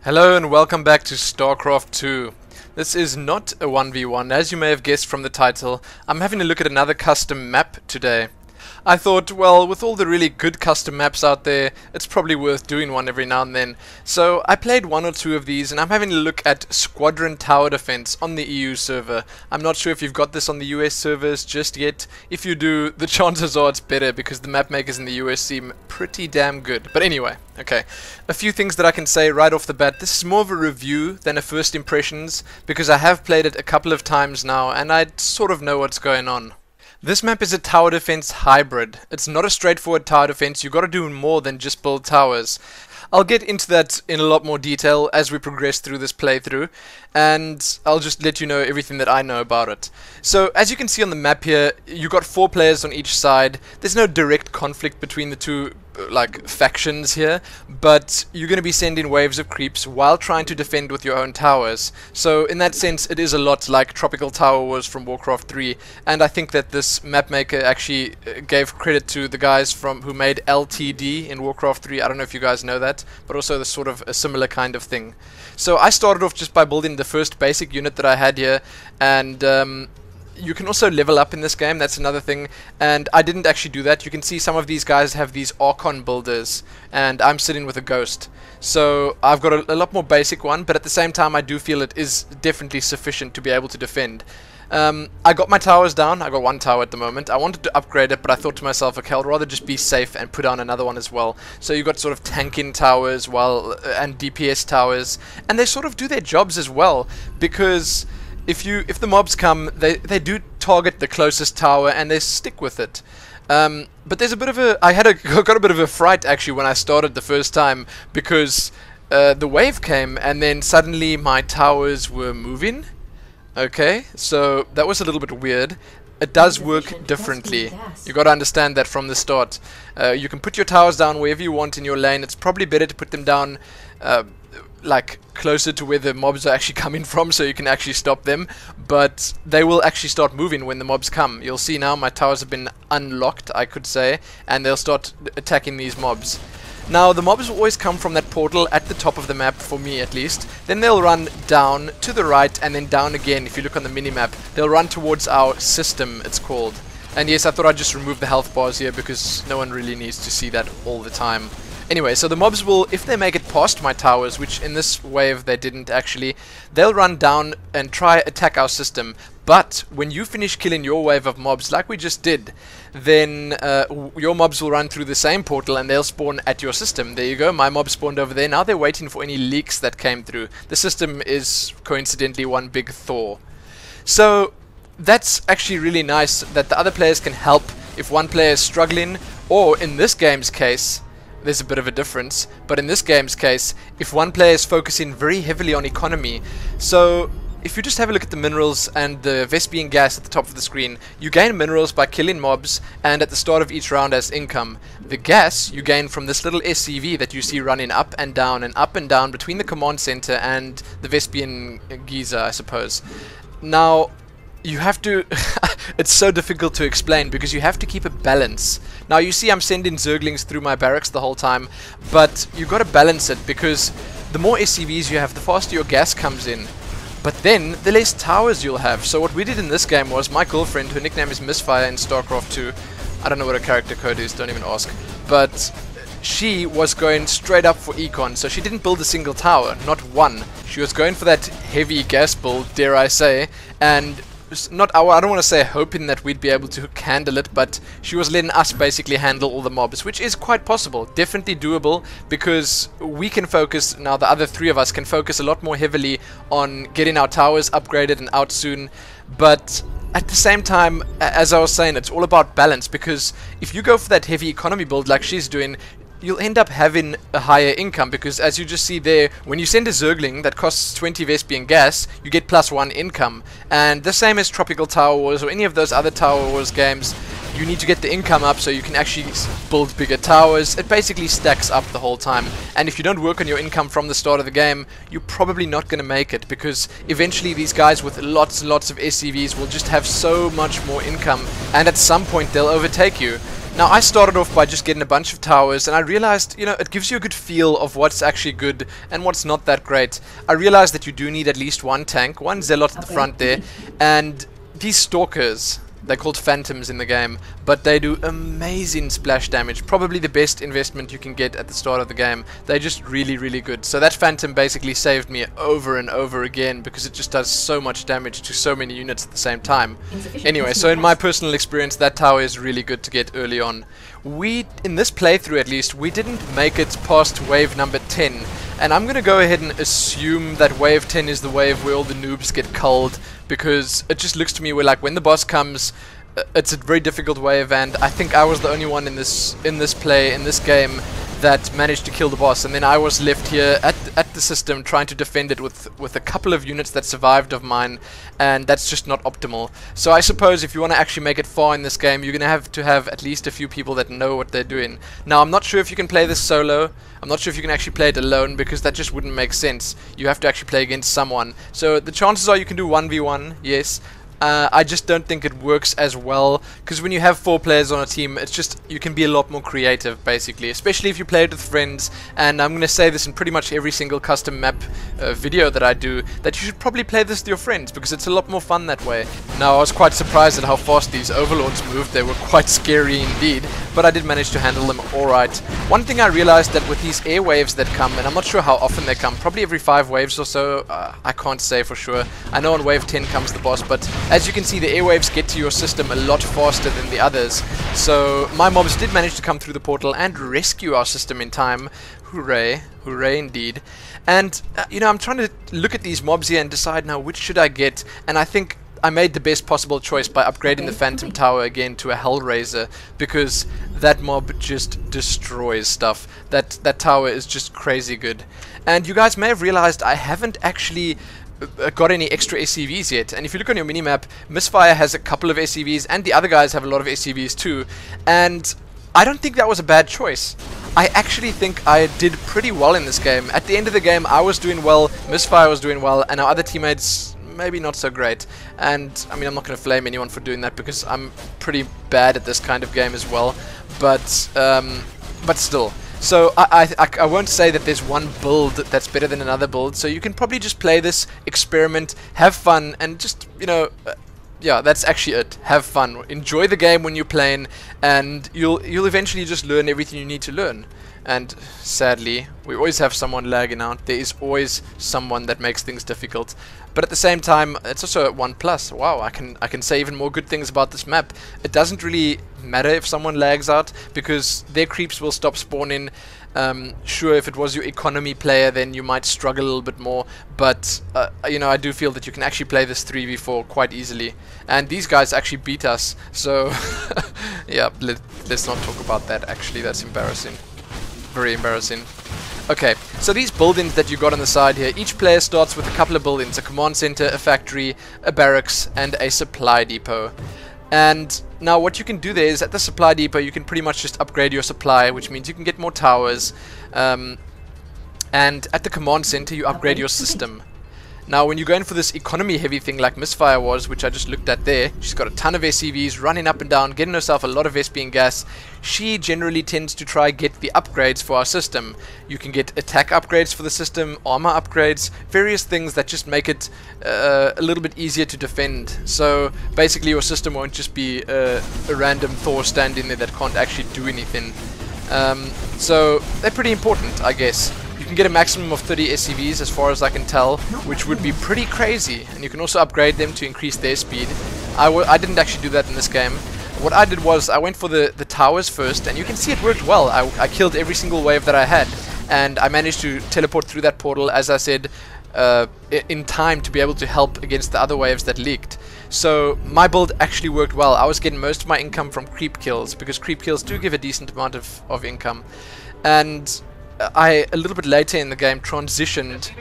Hello and welcome back to StaCraft II. This is not a 1v1, as you may have guessed from the title. I'm having a look at another custom map today. I thought, well, with all the really good custom maps out there, it's probably worth doing one every now and then. So I played one or two of these, and I'm having a look at Squadron Tower Defense on the EU server. I'm not sure if you've got this on the US servers just yet. If you do, the chances are it's better, because the map makers in the US seem pretty damn good. But anyway, okay. A few things that I can say right off the bat. This is more of a review than a first impressions, because I have played it a couple of times now, and I sort of know what's going on. This map is a tower defense hybrid. It's not a straightforward tower defense. You've got to do more than just build towers. I'll get into that in a lot more detail as we progress through this playthrough, and I'll just let you know everything that I know about it. So, as you can see on the map here, you've got 4 players on each side. There's no direct conflict between the two factions here, but you're going to be sending waves of creeps while trying to defend with your own towers. So in that sense, it is a lot like Tropical Tower was from Warcraft 3, and I think that this map maker actually gave credit to the guys who made LTD in Warcraft 3. I don't know if you guys know that, but also the sort of a similar kind of thing. So I started off just by building the first basic unit that I had here, and you can also level up in this game, that's another thing, and I didn't actually do that. You can see some of these guys have these Archon builders, and I'm sitting with a Ghost. So I've got a lot more basic one, but at the same time I do feel it is definitely sufficient to be able to defend. I got my towers down. I got 1 tower at the moment. I wanted to upgrade it, but I thought to myself, okay, I'll rather just be safe and put down another one as well. So you got sort of tanking towers and DPS towers, and they sort of do their jobs as well, because if the mobs come, they do target the closest tower and they stick with it. But there's a bit of a... got a bit of a fright actually when I started the first time, because the wave came and then suddenly my towers were moving. Okay, so that was a little bit weird. It does work differently. You got to understand that from the start. You can put your towers down wherever you want in your lane. It's probably better to put them down like closer to where the mobs are actually coming from, so you can actually stop them, but they will actually start moving when the mobs come. You'll see now my towers have been unlocked, I could say, and they'll start attacking these mobs. Now the mobs will always come from that portal at the top of the map, for me at least. Then they'll run down to the right and then down again. If you look on the mini-map, they'll run towards our system, it's called. And yes, I thought I'd just remove the health bars here, because no one really needs to see that all the time. Anyway, so the mobs will, if they make it past my towers, which in this wave they didn't actually, they'll run down and try attack our system. But when you finish killing your wave of mobs, like we just did, then your mobs will run through the same portal and they'll spawn at your system. There you go, my mob spawned over there. Now they're waiting for any leaks that came through. The system is coincidentally one big Thor. So that's actually really nice that the other players can help if one player is struggling, or in this game's case, there's a bit of a difference, but in this game's case, if one player is focusing very heavily on economy. So if you just have a look at the minerals and the Vespian gas at the top of the screen, you gain minerals by killing mobs and at the start of each round as income. The gas you gain from this little SCV that you see running up and down between the command center and the Vespian geyser, I suppose. Now you have to it's so difficult to explain, because you have to keep a balance. Now you see I'm sending Zerglings through my barracks the whole time, but you've got to balance it, because the more SCVs you have, the faster your gas comes in. But then the less towers you'll have. So what we did in this game was, my girlfriend, her nickname is Misfire in StaCraft II, I don't know what her character code is, don't even ask, but she was going straight up for econ, so she didn't build a single tower, not one. She was going for that heavy gas build, dare I say, and I don't want to say hoping that we'd be able to handle it, but she was letting us basically handle all the mobs, which is quite possible, definitely doable, because we can focus, now the other 3 of us can focus a lot more heavily on getting our towers upgraded and out soon. But at the same time, as I was saying, it's all about balance, because if you go for that heavy economy build like she's doing, you'll end up having a higher income, because as you just see there, when you send a Zergling that costs 20 Vespian gas, you get +1 income. And the same as Tropical Tower Wars or any of those other Tower Wars games, you need to get the income up so you can actually build bigger towers. It basically stacks up the whole time, and if you don't work on your income from the start of the game, you're probably not going to make it, because eventually these guys with lots and lots of SCVs will just have so much more income, and at some point they'll overtake you. Now, I started off by just getting a bunch of towers, and I realized, you know, it gives you a good feel of what's actually good and what's not that great. I realized that you do need at least one tank, one zealot at the front there, and these stalkers, they're called phantoms in the game, but they do amazing splash damage. Probably the best investment you can get at the start of the game. They're just really, really good. So that phantom basically saved me over and over again because it just does so much damage to so many units at the same time. Anyway, so in my personal experience, that tower is really good to get early on. In this playthrough at least, we didn't make it past wave number 10. And I'm going to go ahead and assume that wave 10 is the wave where all the noobs get culled, because it just looks to me where, like, when the boss comes, it's a very difficult wave, and I think I was the only one in this game that managed to kill the boss, and then I was left here at the system trying to defend it with a couple of units that survived of mine, and that's just not optimal. So I suppose if you want to actually make it far in this game, you're going to have at least a few people that know what they're doing. Now, I'm not sure if you can play this solo. I'm not sure if you can actually play it alone, because that just wouldn't make sense. You have to actually play against someone. So the chances are you can do 1v1, yes. I just don't think it works as well, because when you have 4 players on a team, it's just, you can be a lot more creative, basically, especially if you play it with friends. And I'm going to say this in pretty much every single custom map video that I do, that you should probably play this with your friends, because it's a lot more fun that way. Now, I was quite surprised at how fast these overlords moved. They were quite scary indeed, but I did manage to handle them alright. One thing I realized that with these air waves that come, and I'm not sure how often they come, probably every 5 waves or so, I can't say for sure. I know on wave 10 comes the boss, but as you can see, the airwaves get to your system a lot faster than the others. So my mobs did manage to come through the portal and rescue our system in time. Hooray, hooray indeed. And you know, I'm trying to look at these mobs here and decide now which should I get, and I think I made the best possible choice by upgrading the Phantom Tower again to a Hellraiser, because that mob just destroys stuff. That tower is just crazy good. And you guys may have realized I haven't actually got any extra SCVs yet, and if you look on your minimap, Misfire has a couple of SCVs and the other guys have a lot of SCVs too, and I don't think that was a bad choice. I actually think I did pretty well in this game. At the end of the game, I was doing well, Misfire was doing well, and our other teammates maybe not so great. And I mean, I'm not going to flame anyone for doing that, because I'm pretty bad at this kind of game as well, but still. So I won't say that there's one build that's better than another build, so you can probably just play this, experiment, have fun, and just, you know, yeah, that's actually it. Have fun. Enjoy the game when you're playing, and you'll eventually just learn everything you need to learn. And sadly, we always have someone lagging out. There is always someone that makes things difficult. But at the same time, it's also a 1+. Wow, I can say even more good things about this map. It doesn't really matter if someone lags out, because their creeps will stop spawning. Sure, if it was your economy player, then you might struggle a little bit more, but you know, I do feel that you can actually play this 3v4 quite easily, and these guys actually beat us, so yeah, let's not talk about that. Actually, that's embarrassing, very embarrassing. Okay, so these buildings that you got on the side here, each player starts with a couple of buildings: a command center, a factory, a barracks, and a supply depot. And now what you can do there is, at the supply depot you can pretty much just upgrade your supply, which means you can get more towers, and at the command center you upgrade your system. Now when you go in for this economy heavy thing like Misfire was, which I just looked at there, she's got a ton of SCVs running up and down, getting herself a lot of SP and gas. She generally tends to try get the upgrades for our system. You can get attack upgrades for the system, armor upgrades, various things that just make it a little bit easier to defend. So basically your system won't just be a random Thor standing there that can't actually do anything. So they're pretty important, I guess. You can get a maximum of 30 SCVs as far as I can tell, which would be pretty crazy, and you can also upgrade them to increase their speed. I didn't actually do that in this game. What I did was I went for the towers first, and you can see it worked well. I killed every single wave that I had, and I managed to teleport through that portal, as I said, in time to be able to help against the other waves that leaked. So my build actually worked well. I was getting most of my income from creep kills, because creep kills do give a decent amount of income. And I, a little bit later in the game, transitioned,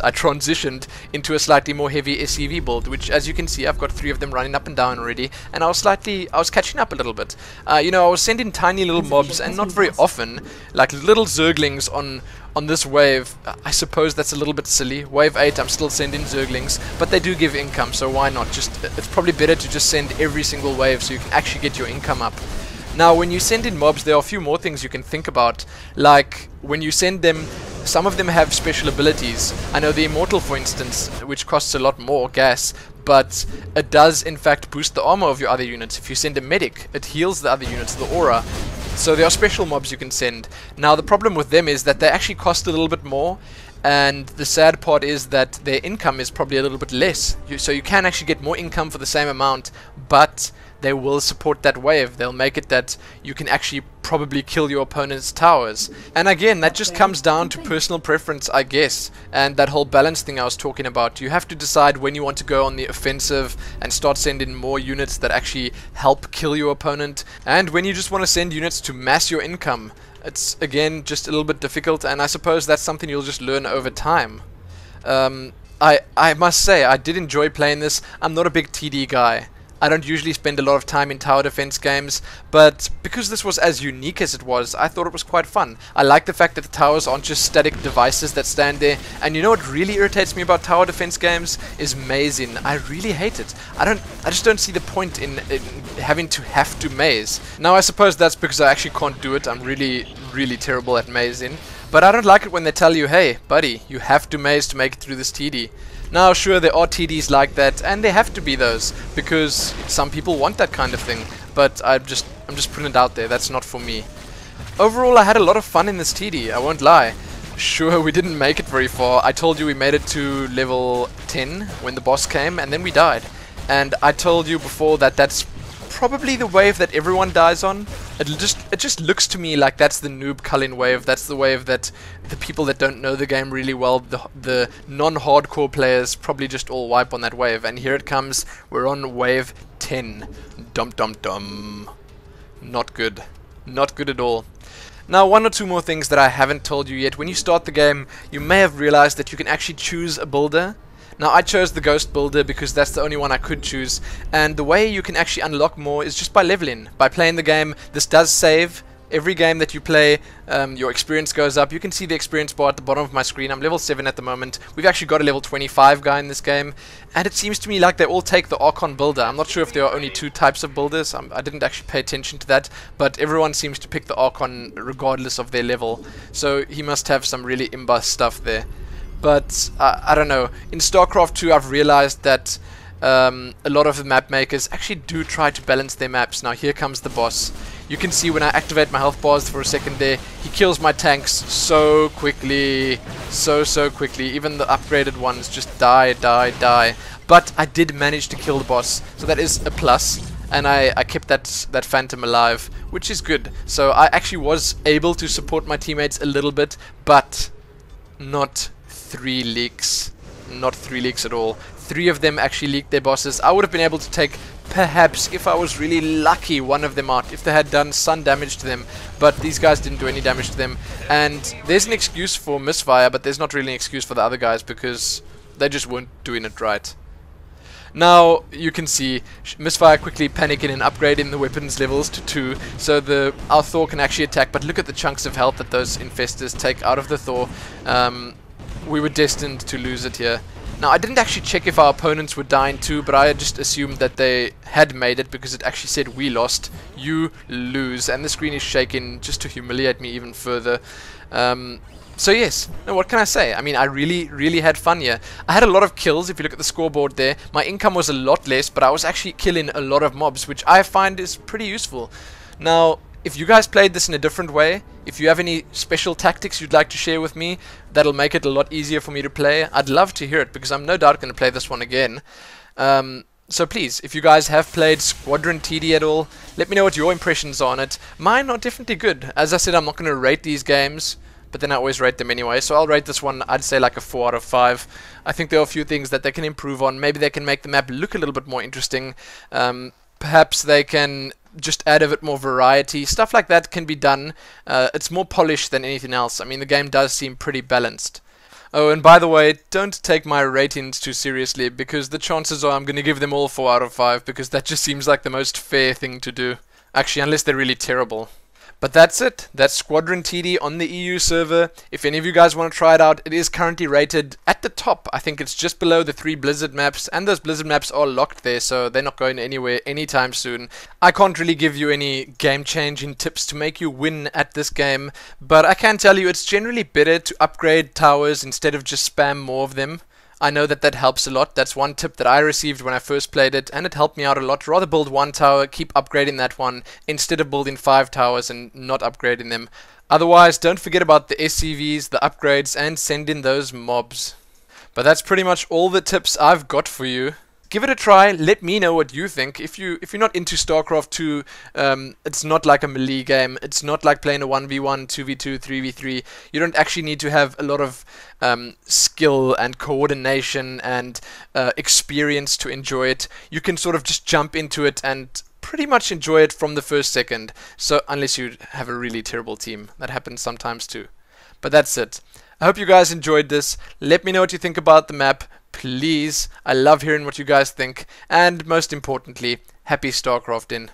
I transitioned into a slightly more heavy SCV build, which, as you can see, I've got 3 of them running up and down already, and I was catching up a little bit. You know, I was sending tiny little mobs, and not very often, like little zerglings on this wave. I suppose that's a little bit silly. Wave 8, I'm still sending zerglings, but they do give income, so why not? It's probably better to just send every single wave so you can actually get your income up. Now, when you send in mobs, there are a few more things you can think about. Like, when you send them, some of them have special abilities. I know the Immortal, for instance, which costs a lot more gas, but it does in fact boost the armor of your other units. If you send a medic, it heals the other units, the aura. So there are special mobs you can send. Now, the problem with them is that they actually cost a little bit more, and the sad part is that their income is probably a little bit less. So you can actually get more income for the same amount, but they will support that wave. They'll make it that you can actually probably kill your opponent's towers. And again, that just comes down to personal preference, I guess, and that whole balance thing I was talking about. You have to decide when you want to go on the offensive and start sending more units that actually help kill your opponent, and when you just want to send units to mass your income. It's, again, just a little bit difficult, and I suppose that's something you'll just learn over time. I must say, I did enjoy playing this. I'm not a big TD guy. I don't usually spend a lot of time in tower defense games, but because this was as unique as it was, I thought it was quite fun. I like the fact that the towers aren't just static devices that stand there, and you know what really irritates me about tower defense games is mazing. I really hate it. I just don't see the point in having to maze. Now, I suppose that's because I actually can't do it. I'm really terrible at mazing. But I don't like it when they tell you, hey, buddy, you have to maze to make it through this TD. Now, sure, there are TDs like that, and there have to be those, because some people want that kind of thing, but I'm just putting it out there. That's not for me. Overall, I had a lot of fun in this TD, I won't lie. Sure, we didn't make it very far. I told you we made it to level 10 when the boss came, and then we died. And I told you before that that's probably the wave that everyone dies on. It just looks to me like that's the noob Cullen wave. That's the wave that the people that don't know the game really well, the non-hardcore players, probably just all wipe on that wave. And here it comes. We're on wave 10. Dum dum dum. Not good. Not good at all. Now, one or two more things that I haven't told you yet. When you start the game, you may have realized that you can actually choose a builder. Now, I chose the Ghost Builder because that's the only one I could choose, and the way you can actually unlock more is just by leveling. By playing the game, this does save. Every game that you play, your experience goes up. You can see the experience bar at the bottom of my screen. I'm level 7 at the moment. We've actually got a level 25 guy in this game, and it seems to me like they all take the Archon Builder. I'm not sure if there are only two types of builders. I didn't actually pay attention to that, but everyone seems to pick the Archon regardless of their level, so he must have some really imbus stuff there. But I don't know, in StaCraft II I've realized that a lot of the map makers actually do try to balance their maps. Now here comes the boss. You can see when I activate my health bars for a second there, he kills my tanks so quickly, so quickly. Even the upgraded ones just die. But I did manage to kill the boss, so that is a plus. And I kept that Phantom alive, which is good. So I actually was able to support my teammates a little bit, but not 3 leaks. Not 3 leaks at all. 3 of them actually leaked their bosses. I would have been able to take, perhaps, if I was really lucky, one of them out, if they had done some damage to them, but these guys didn't do any damage to them. And there's an excuse for misfire, but there's not really an excuse for the other guys because they just weren't doing it right. Now you can see misfire quickly panicking and upgrading the weapons levels to 2, so our Thor can actually attack. But look at the chunks of health that those infestors take out of the Thor. We were destined to lose it here. Now, I didn't actually check if our opponents were dying too, but I just assumed that they had made it because it actually said we lost, you lose, and the screen is shaking just to humiliate me even further. So yes, now what can I say? I mean, I really had fun here. I had a lot of kills. If you look at the scoreboard there, my income was a lot less, but I was actually killing a lot of mobs, which I find is pretty useful. Now, if you guys played this in a different way, if you have any special tactics you'd like to share with me that'll make it a lot easier for me to play, I'd love to hear it, because I'm no doubt going to play this one again. So please, if you guys have played Squadron TD at all, let me know what your impressions are on it. Mine are definitely good. As I said, I'm not going to rate these games, but then I always rate them anyway, so I'll rate this one, I'd say like a 4 out of 5. I think there are a few things that they can improve on. Maybe they can make the map look a little bit more interesting. Perhaps they can just add a bit more variety. Stuff like that can be done. It's more polished than anything else. I mean, the game does seem pretty balanced. Oh, and by the way, don't take my ratings too seriously, because the chances are I'm going to give them all 4 out of 5, because that just seems like the most fair thing to do. Actually, unless they're really terrible. But that's it. That's Squadron TD on the EU server. If any of you guys want to try it out, it is currently rated at the top. I think it's just below the 3 Blizzard maps, and those Blizzard maps are locked there, so they're not going anywhere anytime soon. I can't really give you any game-changing tips to make you win at this game, but I can tell you it's generally better to upgrade towers instead of just spam more of them. I know that that helps a lot. That's one tip that I received when I first played it, and it helped me out a lot. Rather build one tower, keep upgrading that one, instead of building 5 towers and not upgrading them. Otherwise, don't forget about the SCVs, the upgrades, and send in those mobs. But that's pretty much all the tips I've got for you. Give it a try. Let me know what you think. If you're not into StaCraft 2, it's not like a melee game. It's not like playing a 1v1, 2v2, 3v3. You don't actually need to have a lot of skill and coordination and experience to enjoy it. You can sort of just jump into it and pretty much enjoy it from the first second. So unless you have a really terrible team, that happens sometimes too. But that's it. I hope you guys enjoyed this. Let me know what you think about the map. Please, I love hearing what you guys think, and most importantly, happy StarCrafting.